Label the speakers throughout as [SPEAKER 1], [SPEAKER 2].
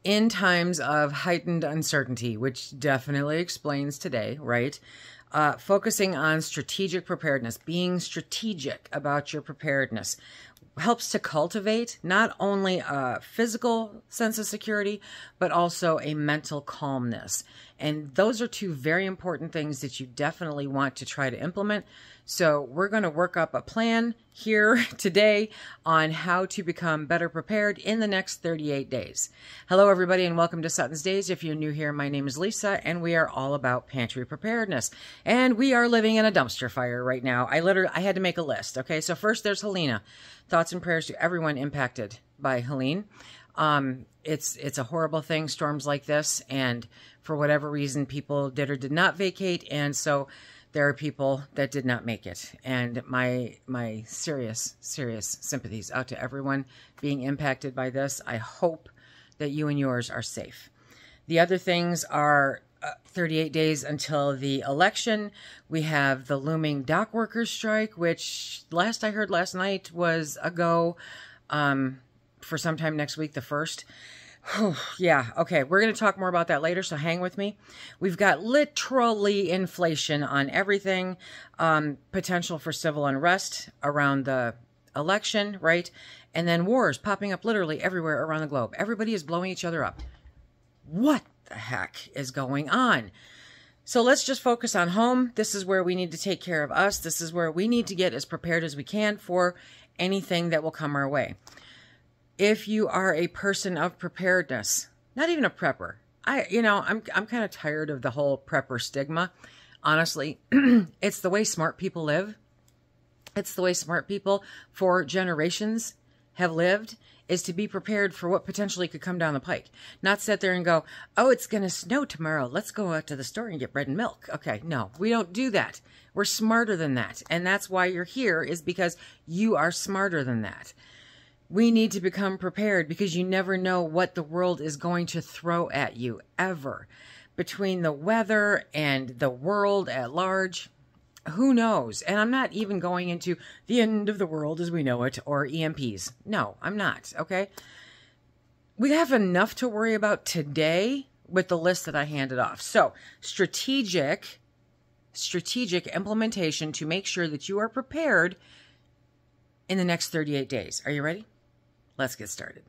[SPEAKER 1] in times of heightened uncertainty, which definitely explains today, right? Focusing on strategic preparedness, being strategic about your preparedness helps to cultivate not only a physical sense of security, but also a mental calmness. And those are two very important things that you definitely want to try to implement. So we're going to work up a plan here today on how to become better prepared in the next 38 days. Hello, everybody, and welcome to SuttonsDaze. If you're new here, my name is Lisa, and we are all about pantry preparedness. And we are living in a dumpster fire right now. I had to make a list. Okay, so first there's Helena. Thoughts and prayers to everyone impacted by Helene. It's a horrible thing, storms like this, and for whatever reason, people did or did not vacate, and so there are people that did not make it. And my serious sympathies out to everyone being impacted by this. I hope that you and yours are safe. The other things are 38 days until the election. We have the looming dock workers strike, which last I heard last night was a go for sometime next week, the 1st. Yeah, okay, we're going to talk more about that later, so hang with me. We've got literally inflation on everything, potential for civil unrest around the election, right? And then wars popping up literally everywhere around the globe. Everybody is blowing each other up. What the heck is going on? So let's just focus on home. This is where we need to take care of us. This is where we need to get as prepared as we can for anything that will come our way. If you are a person of preparedness, not even a prepper, I'm kind of tired of the whole prepper stigma. Honestly, it's the way smart people live. It's the way smart people for generations have lived, is to be prepared for what potentially could come down the pike. Not sit there and go, oh, it's going to snow tomorrow. Let's go out to the store and get bread and milk. Okay, no, we don't do that. We're smarter than that. And that's why you're here, is because you are smarter than that. We need to become prepared because you never know what the world is going to throw at you, ever. Between the weather and the world at large, who knows? And I'm not even going into the end of the world as we know it or EMPs. No, I'm not, okay? We have enough to worry about today with the list that I handed off. So, strategic implementation to make sure that you are prepared in the next 38 days. Are you ready? Let's get started.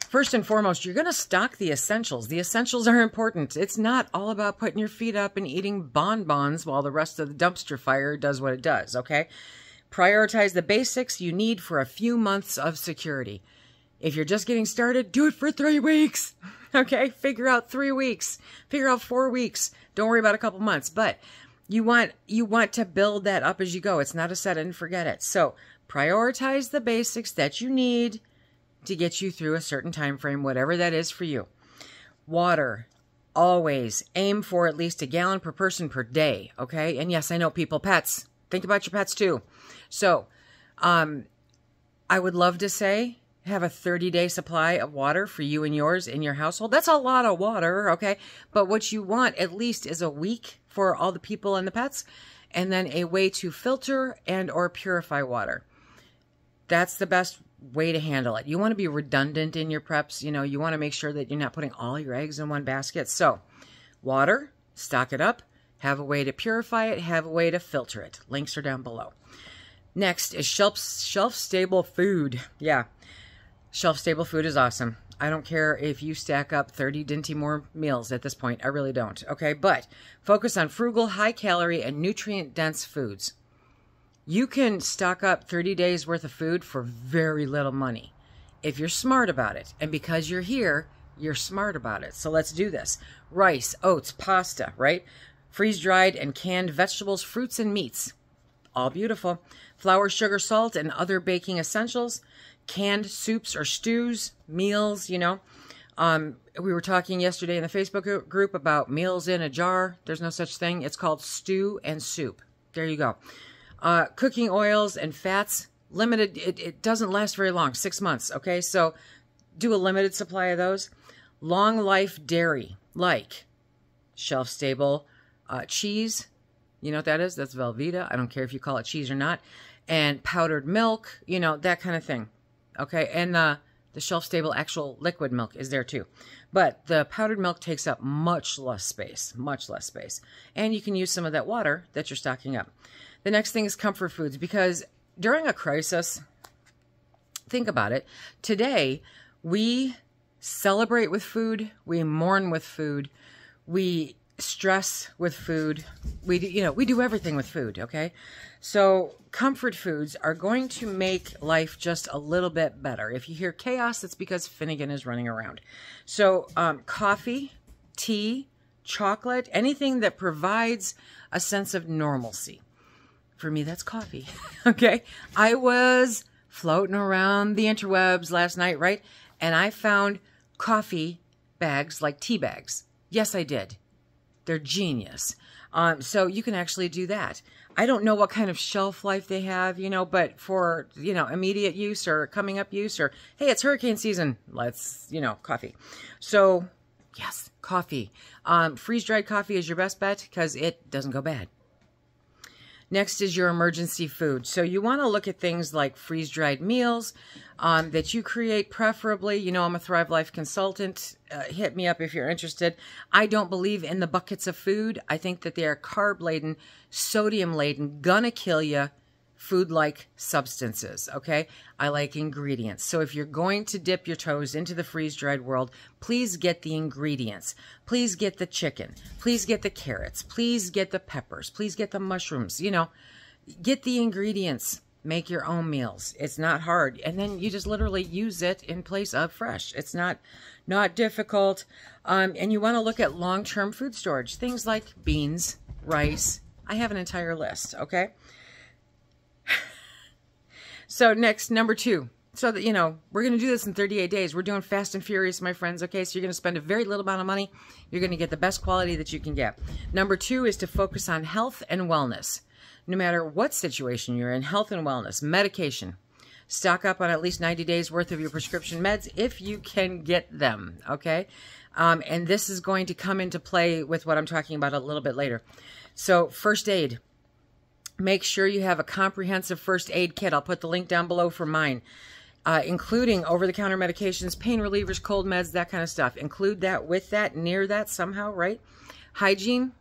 [SPEAKER 1] First and foremost, you're going to stock the essentials. The essentials are important. It's not all about putting your feet up and eating bonbons while the rest of the dumpster fire does what it does, okay? Prioritize the basics you need for a few months of security. If you're just getting started, do it for 3 weeks, okay? Figure out 3 weeks. Figure out 4 weeks. Don't worry about a couple months, but you want to build that up as you go. It's not a set it and forget it. So prioritize the basics that you need to get you through a certain time frame, whatever that is for you. Water, always aim for at least 1 gallon per person per day, okay? And yes, I know people, pets. Think about your pets too. So, I would love to say have a 30-day supply of water for you and yours in your household. That's a lot of water, okay? But what you want at least is a week for all the people and the pets, and then a way to filter and or purify water. That's the best way to handle it. You want to be redundant in your preps. You know, you want to make sure that you're not putting all your eggs in one basket. So, water, stock it up, have a way to purify it, have a way to filter it. Links are down below. Next is shelf-stable food. Yeah, shelf-stable food is awesome. I don't care if you stack up 30 Dinty Moore meals at this point. I really don't. Okay, but focus on frugal, high-calorie, and nutrient-dense foods. You can stock up 30 days worth of food for very little money if you're smart about it. And because you're here, you're smart about it. So let's do this. Rice, oats, pasta, right? Freeze-dried and canned vegetables, fruits, and meats. All beautiful. Flour, sugar, salt, and other baking essentials. Canned soups or stews, meals, you know. We were talking yesterday in the Facebook group about meals in a jar. There's no such thing. It's called stew and soup. There you go. Cooking oils and fats, limited. It doesn't last very long, 6 months, okay? So do a limited supply of those. Long life dairy, like shelf-stable cheese. You know what that is? That's Velveeta. I don't care if you call it cheese or not. And powdered milk, you know, that kind of thing. Okay, and The shelf-stable actual liquid milk is there too. But the powdered milk takes up much less space, much less space. And you can use some of that water that you're stocking up. The next thing is comfort foods, because during a crisis, think about it. Today, we celebrate with food. We mourn with food. We stress with food. We do everything with food, okay? So comfort foods are going to make life just a little bit better. If you hear chaos, it's because Finnegan is running around. So coffee, tea, chocolate, anything that provides a sense of normalcy. For me, that's coffee, okay? I was floating around the interwebs last night, right? And I found coffee bags like tea bags. Yes, I did. They're genius. So you can actually do that. I don't know what kind of shelf life they have, but for, immediate use or coming up use, or, hey, it's hurricane season. Let's, coffee. So yes, coffee. Freeze-dried coffee is your best bet because it doesn't go bad. Next is your emergency food. So you want to look at things like freeze-dried meals that you create, preferably. I'm a Thrive Life consultant. Hit me up if you're interested. I don't believe in the buckets of food. I think that they are carb-laden, sodium-laden, gonna kill you, food-like substances, okay? I like ingredients. So if you're going to dip your toes into the freeze-dried world, please get the ingredients. Please get the chicken. Please get the carrots. Please get the peppers. Please get the mushrooms. Get the ingredients. Make your own meals. It's not hard. And then you just literally use it in place of fresh. It's not difficult. And you want to look at long-term food storage. Things like beans, rice. I have an entire list, okay? So next, number 2. So that, we're going to do this in 38 days. We're doing fast and furious, my friends, okay? So you're going to spend a very little amount of money. You're going to get the best quality that you can get. Number 2 is to focus on health and wellness. No matter what situation you're in, health and wellness, medication. Stock up on at least 90 days worth of your prescription meds if you can get them, okay? And this is going to come into play with what I'm talking about a little bit later. So first aid. Make sure you have a comprehensive first aid kit. I'll put the link down below for mine, including over-the-counter medications, pain relievers, cold meds, that kind of stuff. Include that with that, near that somehow, right? Hygiene,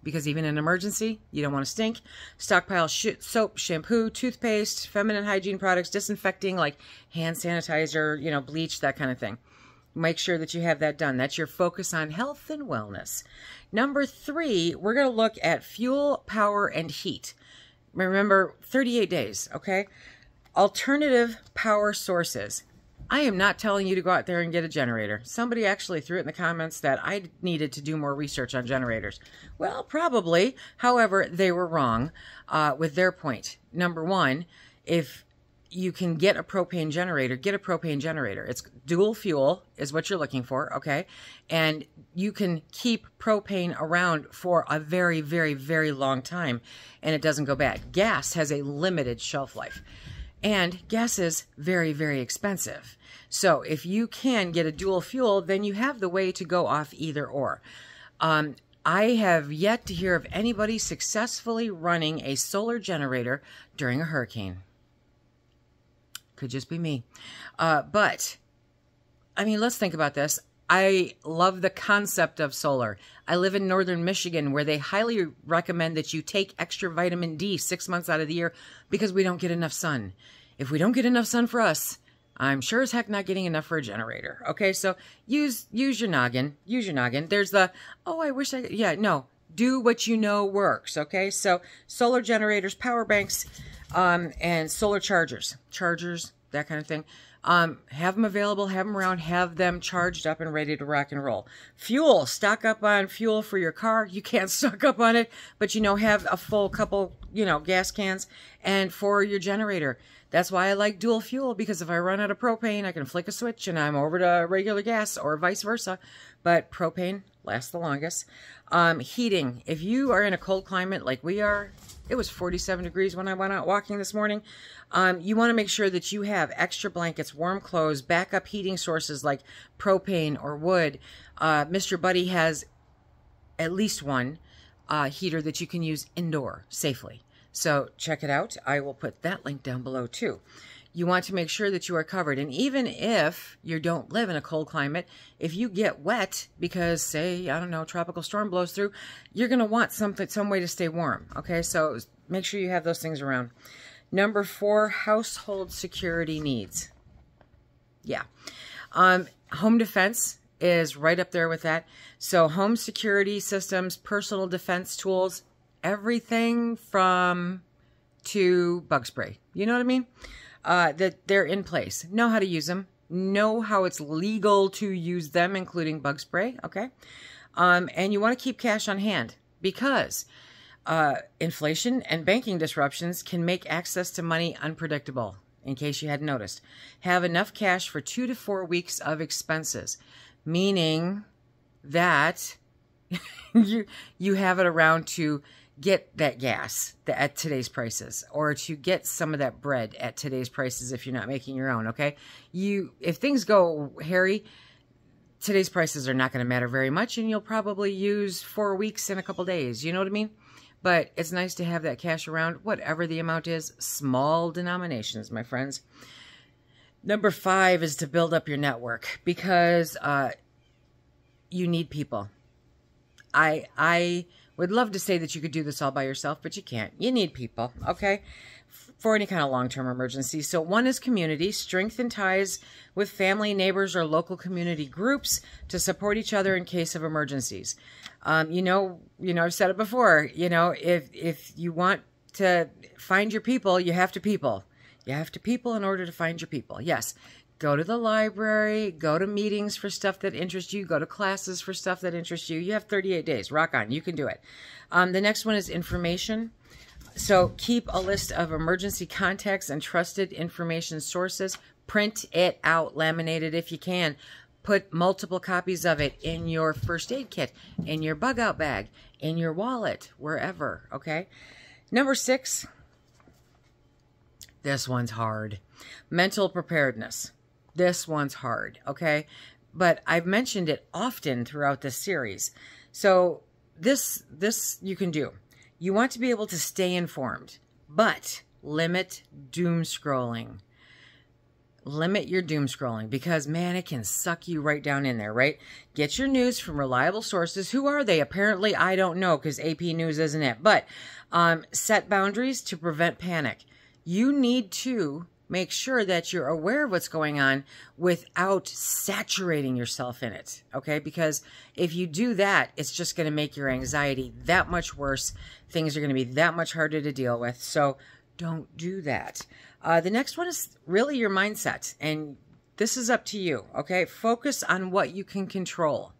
[SPEAKER 1] because even in an emergency, you don't want to stink. Stockpile soap, shampoo, toothpaste, feminine hygiene products, disinfecting like hand sanitizer, bleach, that kind of thing. Make sure that you have that done. That's your focus on health and wellness. Number 3, we're going to look at fuel, power, and heat. Remember, 38 days, okay? Alternative power sources. I am not telling you to go out there and get a generator. Somebody actually threw it in the comments that I needed to do more research on generators. Well, probably. However, they were wrong with their point. Number 1, if you can get a propane generator, get a propane generator. It's dual fuel is what you're looking for, okay? And you can keep propane around for a very, very, very long time, and it doesn't go bad. Gas has a limited shelf life, and gas is very, very expensive. So if you can get a dual fuel, then you have the way to go off either or. I have yet to hear of anybody successfully running a solar generator during a hurricane. Could just be me. But, I mean, let's think about this. I love the concept of solar. I live in northern Michigan, where they highly recommend that you take extra vitamin D 6 months out of the year because we don't get enough sun. If we don't get enough sun for us, I'm sure as heck not getting enough for a generator. Okay, so use your noggin. Use your noggin. There's the, oh, I wish I could. Yeah, no. Do what you know works, okay? So solar generators, power banks, and solar chargers, that kind of thing. Have them available, have them around, have them charged up and ready to rock and roll. Fuel, stock up on fuel for your car. You can't stock up on it, but have a full couple, gas cans. And for your generator, that's why I like dual fuel, because if I run out of propane, I can flick a switch and I'm over to regular gas, or vice versa. But propane lasts the longest. Heating, if you are in a cold climate like we are, it was 47 degrees when I went out walking this morning. You want to make sure that you have extra blankets, warm clothes, backup heating sources like propane or wood. Mr. Buddy has at least one heater that you can use indoor safely. So check it out. I will put that link down below too. you want to make sure that you are covered. And even if you don't live in a cold climate, if you get wet because, say, I don't know, tropical storm blows through, you're going to want some way to stay warm. Okay, so make sure you have those things around. Number 4, household security needs. Yeah. Home defense is right up there with that. So home security systems, personal defense tools, everything from to bug spray. You know what I mean? That they're in place. Know how to use them. Know how it's legal to use them, including bug spray. Okay. And you want to keep cash on hand because inflation and banking disruptions can make access to money unpredictable, in case you hadn't noticed. Have enough cash for 2 to 4 weeks of expenses, meaning that you have it around to get that gas at today's prices, or to get some of that bread at today's prices if you're not making your own, okay? If things go hairy, today's prices are not going to matter very much, and you'll probably use 4 weeks in a couple days, you know what I mean? But it's nice to have that cash around, whatever the amount is. Small denominations, my friends. Number 5 is to build up your network, because you need people. I would love to say that you could do this all by yourself, but you can't. You need people, okay, for any kind of long-term emergency. So 1 is community. Strengthen ties with family, neighbors, or local community groups to support each other in case of emergencies. You know, I've said it before, if you want to find your people, you have to people. You have to people in order to find your people. Yes. Go to the library, go to meetings for stuff that interests you, go to classes for stuff that interests you. You have 38 days. Rock on. You can do it. The next one is information. So keep a list of emergency contacts and trusted information sources. Print it out, laminate it if you can. Put multiple copies of it in your first aid kit, in your bug out bag, in your wallet, wherever, okay? Number 6, this one's hard. Mental preparedness. This one's hard, okay? But I've mentioned it often throughout this series. So this you can do. You want to be able to stay informed, but limit doom scrolling. Limit your doom scrolling, because, man, it can suck you right down in there, right? Get your news from reliable sources. Who are they? Apparently, I don't know, because AP News isn't it. But set boundaries to prevent panic. You need to make sure that you're aware of what's going on without saturating yourself in it, okay? Because if you do that, it's just going to make your anxiety that much worse. Things are going to be that much harder to deal with. So don't do that. The next one is really your mindset, and this is up to you, okay? Focus on what you can control.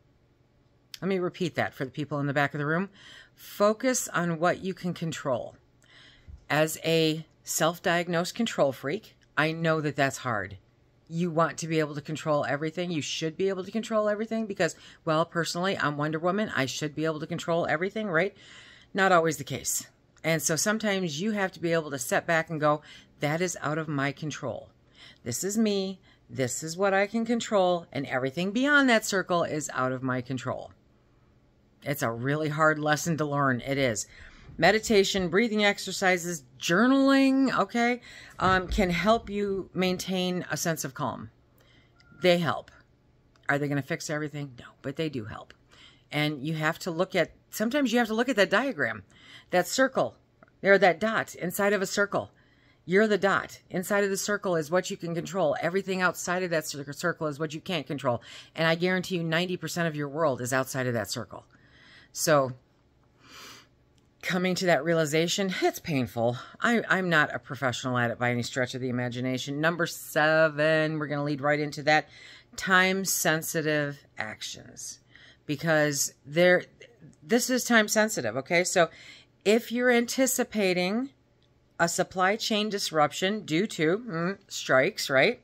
[SPEAKER 1] Let me repeat that for the people in the back of the room. Focus on what you can control. As a self-diagnosed control freak, I know that that's hard. You want to be able to control everything. You should be able to control everything because, well, personally, I'm Wonder Woman. I should be able to control everything, right? Not always the case. And so sometimes you have to be able to step back and go, that is out of my control. This is me. This is what I can control. And everything beyond that circle is out of my control. It's a really hard lesson to learn. It is. Meditation, breathing exercises, journaling, okay, can help you maintain a sense of calm. They help. Are they going to fix everything? No, but they do help. And you have to look at, sometimes you have to look at that diagram, that circle, or that dot inside of a circle. You're the dot. Inside of the circle is what you can control. Everything outside of that circle is what you can't control. And I guarantee you 90% of your world is outside of that circle. So coming to that realization, it's painful. I'm not a professional at it by any stretch of the imagination. Number 7, we're going to lead right into that. Time-sensitive actions. Because this is time-sensitive, okay? So if you're anticipating a supply chain disruption due to strikes, right?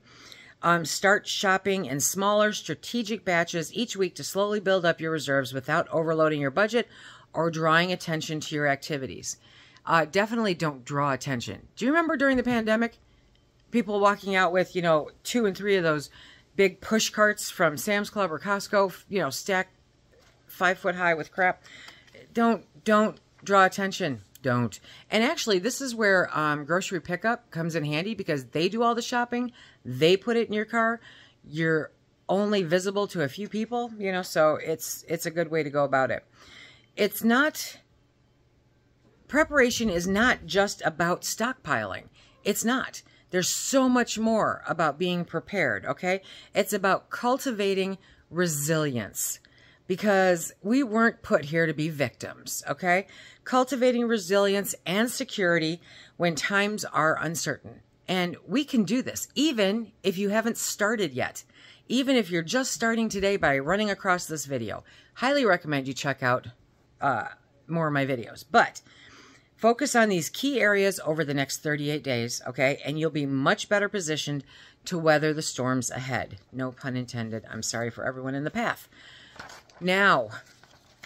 [SPEAKER 1] Start shopping in smaller strategic batches each week to slowly build up your reserves without overloading your budget or drawing attention to your activities. Definitely don't draw attention. Do you remember during the pandemic, people walking out with, 2 and 3 of those big push carts from Sam's Club or Costco, stacked 5 foot high with crap? Don't draw attention. don't. And actually, this is where grocery pickup comes in handy, because they do all the shopping. They put it in your car. You're only visible to a few people, you know, so it's a good way to go about it. It's not, preparation is not just about stockpiling. It's not. There's so much more about being prepared, okay? It's about cultivating resilience, because we weren't put here to be victims, okay? Cultivating resilience and security when times are uncertain. And we can do this, even if you haven't started yet. Even if you're just starting today by running across this video. Highly recommend you check out more of my videos. But focus on these key areas over the next 38 days, okay? And you'll be much better positioned to weather the storms ahead. No pun intended. I'm sorry for everyone in the path. Now,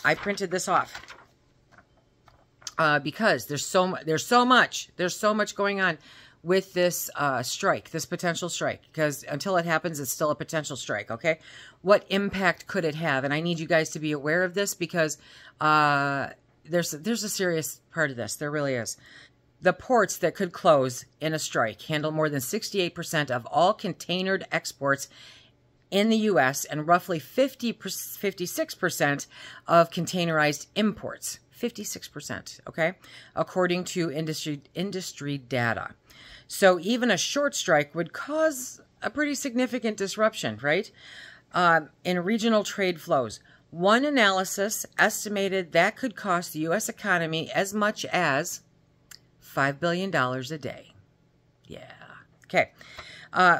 [SPEAKER 1] I printed this off because there's so much going on with this strike, this potential strike, because until it happens, it's still a potential strike, okay? What impact could it have? And I need you guys to be aware of this, because there's a serious part of this. There really is. The ports that could close in a strike handle more than 68% of all containered exports in the U.S. and roughly 56% of containerized imports. 56%, okay? According to industry data. So even a short strike would cause a pretty significant disruption, right? In regional trade flows. One analysis estimated that could cost the U.S. economy as much as $5 billion a day. Yeah. Okay.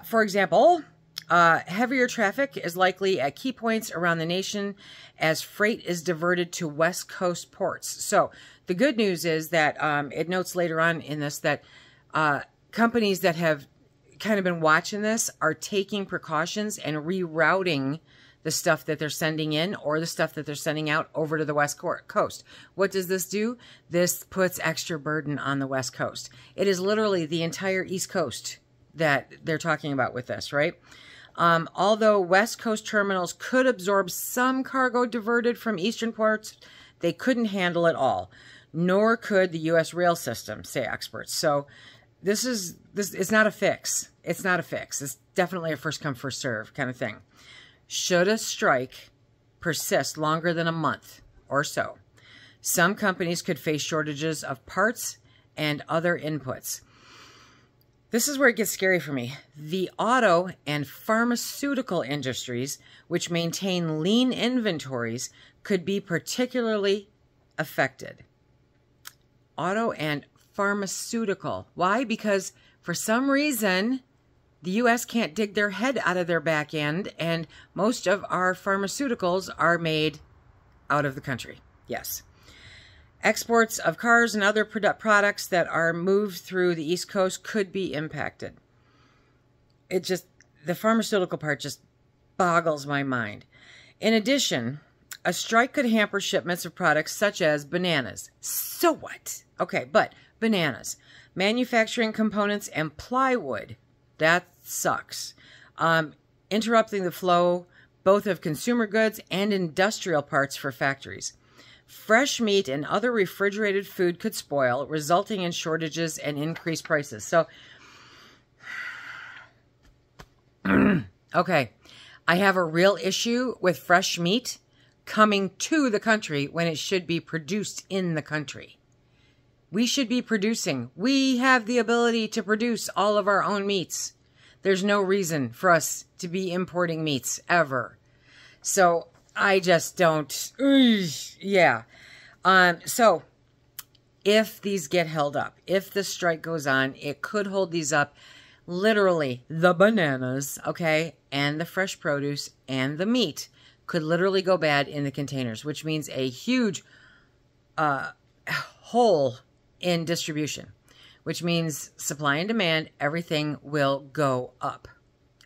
[SPEAKER 1] For example, heavier traffic is likely at key points around the nation as freight is diverted to West Coast ports. So the good news is that it notes later on in this that companies that have kind of been watching this are taking precautions and rerouting the stuff that they're sending in or the stuff that they're sending out over to the West Coast. What does this do? This puts extra burden on the West Coast. It is literally the entire East Coast that they're talking about with this, right? Although West Coast terminals could absorb some cargo diverted from Eastern ports, they couldn't handle it all, nor could the U.S. rail system, say experts. So this it's not a fix. It's not a fix. It's definitely a first come, first serve kind of thing. Should a strike persist longer than a month or so, some companies could face shortages of parts and other inputs. This is where it gets scary for me. The auto and pharmaceutical industries, which maintain lean inventories, could be particularly affected. Auto and pharmaceutical. Why? Because for some reason, the U.S. can't dig their head out of their back end, and most of our pharmaceuticals are made out of the country. Yes. Exports of cars and other products that are moved through the East Coast could be impacted. The pharmaceutical part just boggles my mind. In addition, a strike could hamper shipments of products such as bananas. So what? Okay, but bananas, manufacturing components, and plywood. That sucks. Interrupting the flow both of consumer goods and industrial parts for factories. Fresh meat and other refrigerated food could spoil, resulting in shortages and increased prices. So, okay, I have a real issue with fresh meat coming to the country when it should be produced in the country. We should be producing. We have the ability to produce all of our own meats. There's no reason for us to be importing meats ever. So I just don't. Yeah. So if these get held up, if the strike goes on, it could hold these up. Literally, the bananas, okay, and the fresh produce and the meat could literally go bad in the containers, which means a huge hole in distribution, which means supply and demand, everything will go up.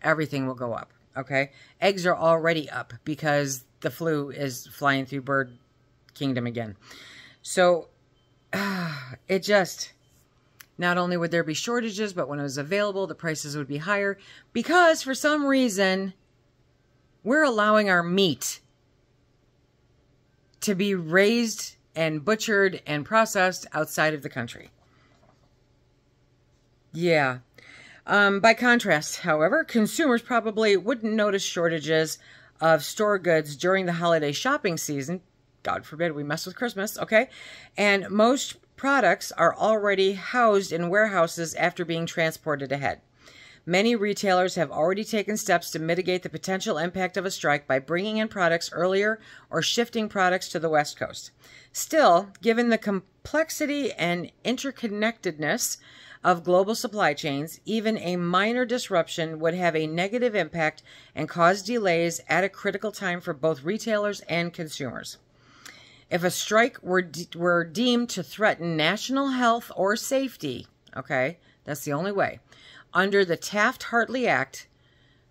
[SPEAKER 1] Everything will go up, okay? Eggs are already up because the flu is flying through bird kingdom again. So it just, not only would there be shortages, but when it was available, the prices would be higher because for some reason, we're allowing our meat to be raised and butchered and processed outside of the country. Yeah. By contrast, however, consumers probably wouldn't notice shortages of store goods during the holiday shopping season. God forbid we mess with Christmas, okay? And most products are already housed in warehouses after being transported ahead. Many retailers have already taken steps to mitigate the potential impact of a strike by bringing in products earlier or shifting products to the West Coast. Still, given the complexity and interconnectedness of global supply chains, even a minor disruption would have a negative impact and cause delays at a critical time for both retailers and consumers. If a strike were deemed to threaten national health or safety, okay, that's the only way, under the Taft-Hartley Act,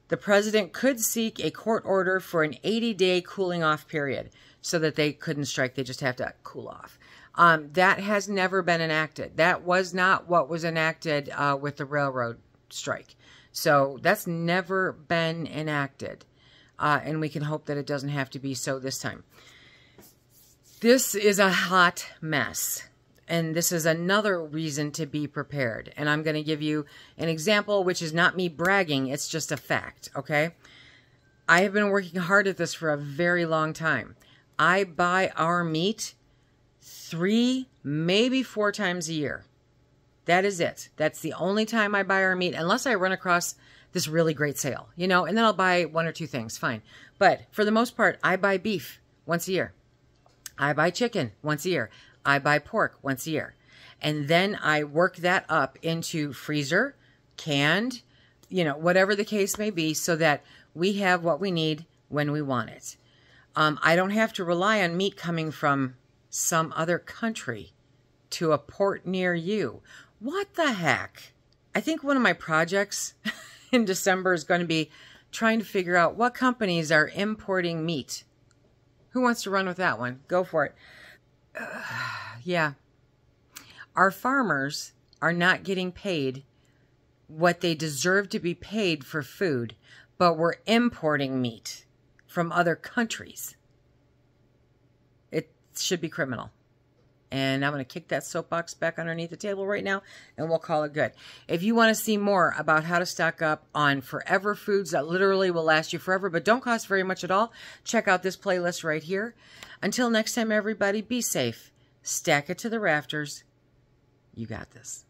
[SPEAKER 1] the president could seek a court order for an 80-day cooling-off period so that they couldn't strike. They just have to cool off. That has never been enacted. That was not what was enacted with the railroad strike. So that's never been enacted. And we can hope that it doesn't have to be so this time. This is a hot mess. And this is another reason to be prepared. And I'm going to give you an example, which is not me bragging. It's just a fact, okay? I have been working hard at this for a very long time. I buy our meat 3, maybe 4 times a year. That is it. That's the only time I buy our meat, unless I run across this really great sale, you know, and then I'll buy 1 or 2 things, fine. But for the most part, I buy beef once a year. I buy chicken once a year. I buy pork once a year. And then I work that up into freezer, canned, you know, whatever the case may be, so that we have what we need when we want it. I don't have to rely on meat coming from some other country to a port near you. What the heck? I think one of my projects in December is going to be trying to figure out what companies are importing meat. Who wants to run with that one? Go for it. Yeah. Our farmers are not getting paid what they deserve to be paid for food, but we're importing meat from other countries. It should be criminal. And I'm going to kick that soapbox back underneath the table right now, and we'll call it good. If you want to see more about how to stock up on forever foods that literally will last you forever, but don't cost very much at all, check out this playlist right here. Until next time, everybody, be safe. Stack it to the rafters. You got this.